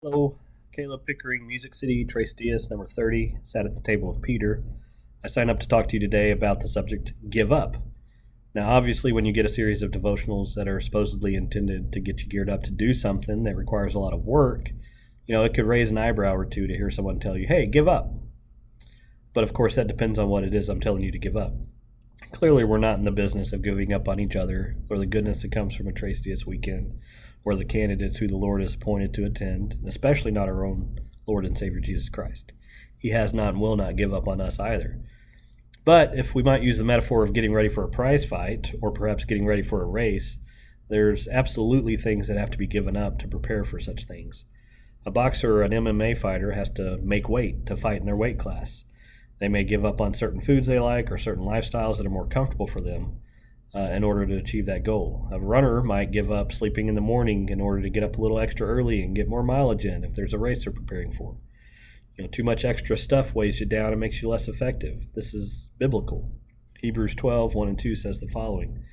Hello, Caleb Pickering, Music City, Trace Diaz, number 30, sat at the table of Peter. I signed up to talk to you today about the subject give up. Now, obviously, when you get a series of devotionals that are supposedly intended to get you geared up to do something that requires a lot of work, it could raise an eyebrow or two to hear someone tell you, hey, give up. But of course, that depends on what it is I'm telling you to give up. Clearly, we're not in the business of giving up on each other or the goodness that comes from a Trace Diaz weekend or the candidates who the Lord has appointed to attend, especially not our own Lord and Savior Jesus Christ. He has not and will not give up on us either. But if we might use the metaphor of getting ready for a prize fight or perhaps getting ready for a race, there's absolutely things that have to be given up to prepare for such things. A boxer or an MMA fighter has to make weight to fight in their weight class. They may give up on certain foods they like or certain lifestyles that are more comfortable for them in order to achieve that goal. A runner might give up sleeping in the morning in order to get up a little extra early and get more mileage in if there's a race they're preparing for. Too much extra stuff weighs you down and makes you less effective. This is biblical. Hebrews 12:1 and 2 says the following: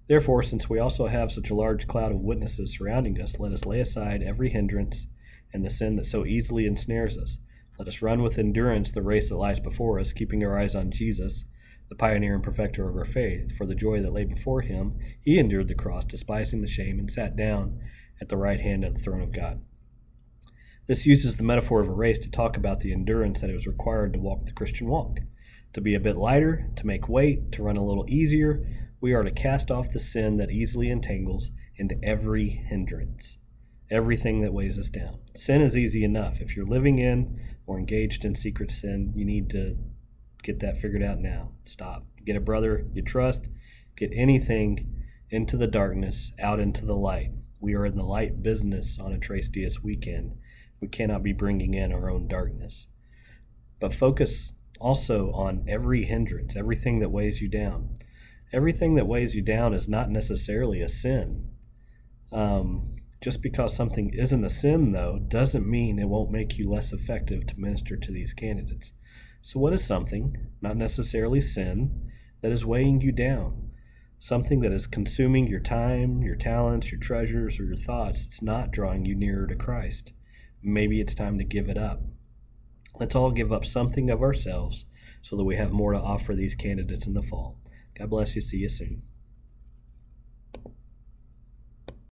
Therefore, since we also have such a large cloud of witnesses surrounding us, let us lay aside every hindrance and the sin that so easily ensnares us. Let us run with endurance the race that lies before us, keeping our eyes on Jesus, the pioneer and perfecter of our faith. For the joy that lay before him, he endured the cross, despising the shame, and sat down at the right hand of the throne of God. This uses the metaphor of a race to talk about the endurance that is required to walk the Christian walk. To be a bit lighter, to make weight, to run a little easier, we are to cast off the sin that easily entangles into every hindrance, everything that weighs us down. Sin is easy enough. If you're living in or engaged in secret sin, you need to get that figured out now. Stop. Get a brother you trust. Get anything into the darkness, out into the light. We are in the light business on a Trace Diaz weekend. We cannot be bringing in our own darkness. But focus also on every hindrance, everything that weighs you down. Everything that weighs you down is not necessarily a sin. Just because something isn't a sin, though, doesn't mean it won't make you less effective to minister to these candidates. So what is something, not necessarily sin, that is weighing you down? Something that is consuming your time, your talents, your treasures, or your thoughts that's not drawing you nearer to Christ. Maybe it's time to give it up. Let's all give up something of ourselves so that we have more to offer these candidates in the fall. God bless you. See you soon.